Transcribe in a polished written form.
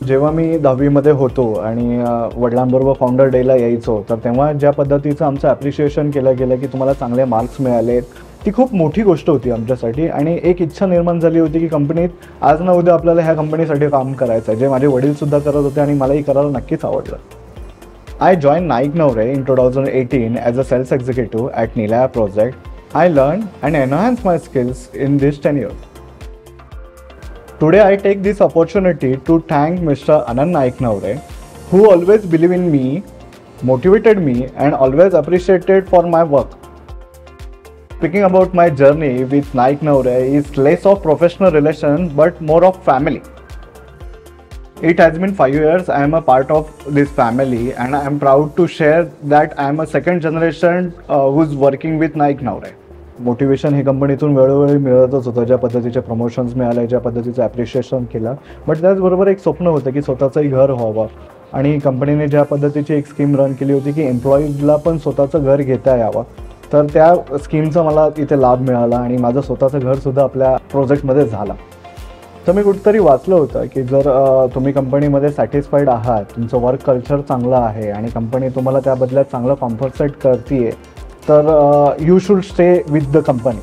जेव्हा मी 10वी होतो आणि वडिलांबरोबर फाउंडर डेला यायचो, तर तेव्हा ज्या पद्धतीचं आमचं ॲप्रिशिएशन केलं गेलं की तुम्हाला चांगले मार्क्स मिळालेत, ती खूप मोठी गोष्ट होती आमच्यासाठी. आणि एक इच्छा निर्माण झाली होती की कंपनीत आज ना उद्या आपल्याला ह्या कंपनीसाठी काम करायचं आहे, जे माझे वडीलसुद्धा करत होते आणि मलाही करायला नक्कीच आवडलं. I joined Nike Nowre in 2018 as a sales executive at Nilaya project. I learned and enhanced my skills in this tenure. Today I take this opportunity to thank Mr. Anand Naik Nowre, who always believed in me, motivated me and always appreciated for my work. Speaking about my journey with Naik Nowre is less of professional relation but more of family. It has been 5 years I am a part of this family and I am proud to share that I am a second generation who's working with Naik Nowre. Motivation हे कंपनीतून वेळोवेळी मिळतच होतं, ज्या पद्धतीचे promotions मिळाले, ज्या पद्धतीचं ॲप्रिशिएशन केलं. बट त्याचबरोबर एक स्वप्न होतं की स्वतःचंही घर व्हावं. आणि कंपनीने ज्या पद्धतीची एक स्कीम रन केली होती की एम्प्लॉईजला पण स्वतःचं घर घेता यावं, तर त्या स्कीमचा मला इथे लाभ मिळाला आणि माझं स्वतःचं घरसुद्धा आपल्या प्रोजेक्टमध्ये झालं. तर मी कुठेतरी वाचलं होतं की जर तुम्ही कंपनीमध्ये सॅटिस्फाईड आहात, तुमचं वर्क कल्चर चांगलं आहे आणि कंपनी तुम्हाला त्या बदल्यात चांगलं कॉम्पन्सेट करते आहे, तर you should stay with the company.